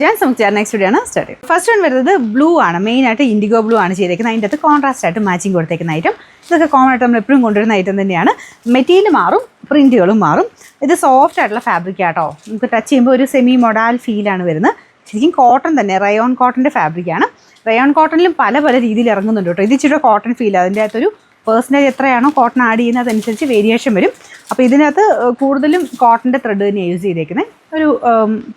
Next video ആണ് start ചെയ്യുന്നത്. First one വരുന്നത് ബ്ലൂ ആണ്, മെയിൻ ആയിട്ട് ഇൻഡിഗോ ബ്ലൂ ആണ് ചെയ്തേക്കുന്നത്. അതിൻ്റെ അകത്ത് കോൺട്രാസ്റ്റ് ആയിട്ട് മാച്ചിങ് കൊടുത്തേക്കുന്ന ഐറ്റം. ഇതൊക്കെ കോമൺ ആയിട്ട് നമ്മൾ എപ്പോഴും കൊണ്ടുവരുന്ന ഐറ്റം തന്നെയാണ്. മെറ്റീരിയൽ മാറും, പ്രിന്റുകളും മാറും. ഇത് സോഫ്റ്റ് ആയിട്ടുള്ള ഫാബ്രിക് ആട്ടോ. നമുക്ക് ടച്ച് ചെയ്യുമ്പോൾ ഒരു സെമി മൊഡാൽ ഫീലാണ് വരുന്നത്. ശരിക്കും കോട്ടൺ തന്നെ, റയോൺ കോട്ടൻ്റെ ഫാബ്രിക്കാണ്. റയോൺ കോട്ടണിലും പല പല രീതിയിൽ ഇറങ്ങുന്നുണ്ട് കേട്ടോ. ഇത് ഇച്ചിരി കോട്ടൺ ഫീൽ, അതിൻ്റെ അകത്തൊരു പേഴ്സണേജ് എത്രയാണോ കോട്ടൺ ആഡ് ചെയ്യുന്നത് അതനുസരിച്ച് വേരിയേഷൻ വരും. അപ്പോൾ ഇതിനകത്ത് കൂടുതലും കോട്ടൻ്റെ ത്രെഡ് തന്നെ യൂസ് ചെയ്തേക്കുന്നത്. ഒരു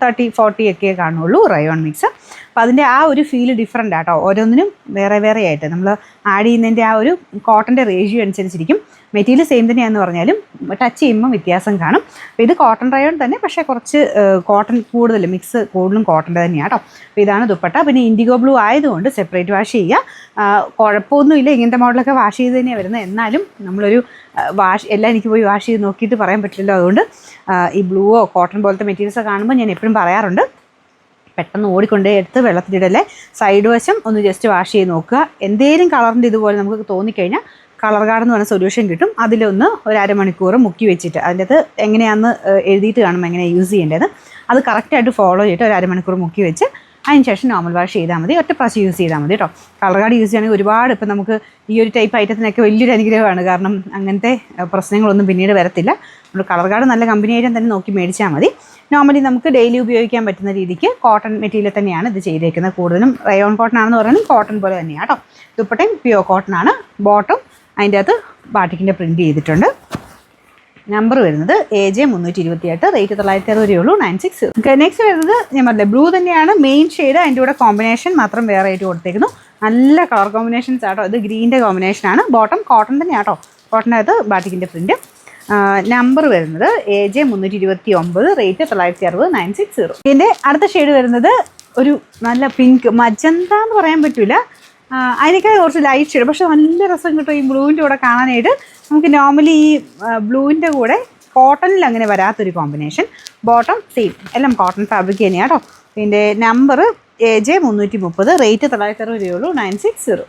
30-40 ഒക്കെ കാണുള്ളൂ റയോൺ മിക്സ്. അപ്പോൾ അതിൻ്റെ ആ ഒരു ഫീല് ഡിഫറെൻ്റ് ആട്ടോ. ഓരോന്നിനും വേറെ വേറെ ആയിട്ട് നമ്മൾ ആഡ് ചെയ്യുന്നതിൻ്റെ ആ ഒരു കോട്ടൻ്റെ റേഷ്യോ അനുസരിച്ചിരിക്കും. മെറ്റീരിയൽ സെയിം തന്നെയാണെന്ന് പറഞ്ഞാലും ടച്ച് ചെയ്യുമ്പോൾ വ്യത്യാസം കാണും. അപ്പോൾ ഇത് കോട്ടൺ റയോൺ തന്നെ, പക്ഷേ കുറച്ച് കോട്ടൺ കൂടുതൽ മിക്സ് കൂടുതലും കോട്ടൻ്റെ തന്നെയാണ് കേട്ടോ. അപ്പോൾ ഇതാണ് ദുപ്പട്ട. പിന്നെ ഇൻഡിഗോ ബ്ലൂ ആയതുകൊണ്ട് സെപ്പറേറ്റ് വാഷ് ചെയ്യുക. കുഴപ്പമൊന്നുമില്ല, ഇങ്ങനത്തെ മോഡലൊക്കെ വാഷ് ചെയ്ത് തന്നെയാണ് വരുന്നത്. എന്നാലും നമ്മളൊരു എല്ലാം എനിക്ക് പോയി വാഷ് ചെയ്ത് നോക്കിയിട്ട് പറയാൻ പറ്റില്ലല്ലോ. അതുകൊണ്ട് ഈ ബ്ലൂവോ കോട്ടൺ പോലത്തെ മെറ്റീരിയൽസോ കാണുമ്പോൾ ഞാൻ എപ്പോഴും പറയാറുണ്ട്, പെട്ടെന്ന് ഓടിക്കൊണ്ടേ എടുത്ത് വെള്ളത്തിലിടല്ലേ, സൈഡ് വശം ഒന്ന് ജസ്റ്റ് വാഷ് ചെയ്ത് നോക്കുക. എന്തെങ്കിലും കളറിൻ്റെ ഇതുപോലെ നമുക്ക് തോന്നിക്കഴിഞ്ഞാൽ കളർ ഗാർഡ് എന്ന് പറഞ്ഞ സൊല്യൂഷൻ കിട്ടും. അതിലൊന്ന് ഒരു അരമണിക്കൂർ മുക്കി വെച്ചിട്ട് അതിൻ്റെ അകത്ത് എങ്ങനെയാണെന്ന് എഴുതിയിട്ട് കാണുമ്പോൾ എങ്ങനെ യൂസ് ചെയ്യേണ്ടത് അത് കറക്റ്റായിട്ട് ഫോളോ ചെയ്തിട്ട് ഒരു അരമണിക്കൂർ മുക്കി വെച്ച് അതിന് ശേഷം നോർമൽ വാഷ് ചെയ്താൽ മതി. ഒറ്റ പ്രാവശ്യം യൂസ് ചെയ്താൽ മതി കേട്ടോ. കളർ ഗാർഡ് യൂസ് ചെയ്യുകയാണെങ്കിൽ ഒരുപാട്, ഇപ്പം നമുക്ക് ഈ ഒരു ടൈപ്പ് ഐറ്റത്തിനൊക്കെ വലിയൊരു അനുഗ്രഹമാണ്. കാരണം അങ്ങനത്തെ പ്രശ്നങ്ങളൊന്നും പിന്നീട് വരത്തില്ല. നമ്മൾ കളർ ഗാർഡ് നല്ല കമ്പനി ഐറ്റം തന്നെ നോക്കി മേടിച്ചാൽ മതി. നോർമലി നമുക്ക് ഡെയിലി ഉപയോഗിക്കാൻ പറ്റുന്ന രീതിക്ക് കോട്ടൺ മെറ്റീരിയൽ തന്നെയാണ് ഇത് ചെയ്തേക്കുന്നത്. കൂടുതലും റയോൺ കോട്ടൺ ആണെന്ന് പറയുന്നത് കോട്ടൺ പോലെ തന്നെയാണ് കേട്ടോ. ദുപ്പട്ടയും പ്യുവർ കോട്ടൺ ആണ്. ബോട്ടം അതിൻ്റെ അകത്ത് ബാട്ടിക്കിൻ്റെ പ്രിൻറ്റ് ചെയ്തിട്ടുണ്ട്. നമ്പർ വരുന്നത് AJ 328, റേറ്റ് 960 രൂപയുള്ളൂ, 960. നെക്സ്റ്റ് വരുന്നത് ഞാൻ പറഞ്ഞില്ലേ ബ്ലൂ തന്നെയാണ് മെയിൻ ഷെയ്ഡ്. അതിൻ്റെ കൂടെ കോമ്പിനേഷൻ മാത്രം വേറെ ആയിട്ട് കൊടുത്തേക്കുന്നു. നല്ല കളർ കോമ്പിനേഷൻസ് ആട്ടോ. ഇത് ഗ്രീൻ്റെ കോമ്പിനേഷനാണ്. ബോട്ടം കോട്ടൺ തന്നെയാണ് കേട്ടോ. കോട്ടനകത്ത് ബാട്ടിക്കിൻ്റെ പ്രിൻറ്റ്. നമ്പർ വരുന്നത് AJ 329, റേറ്റ് 960, 960. ഇതിൻ്റെ അടുത്ത ഷെയ്ഡ് വരുന്നത് ഒരു നല്ല പിങ്ക് മജന്ത എന്ന് പറയാൻ പറ്റില്ല, അതിനേക്കാൾ കുറച്ച് ലൈറ്റ് ഷെയ്ഡ്, പക്ഷെ നല്ല രസം കിട്ടും ഈ ബ്ലൂവിൻ്റെ കൂടെ കാണാനായിട്ട്. നമുക്ക് നോർമലി ഈ ബ്ലൂവിൻ്റെ കൂടെ കോട്ടണിൽ അങ്ങനെ വരാത്തൊരു കോമ്പിനേഷൻ. ബോട്ടം സെയിം, എല്ലാം കോട്ടൺ ഫാബ്രിക് തന്നെയാണ് കേട്ടോ. ഇതിൻ്റെ നമ്പർ AJ 330, റേറ്റ് 960 രൂപയുള്ളൂ, 960.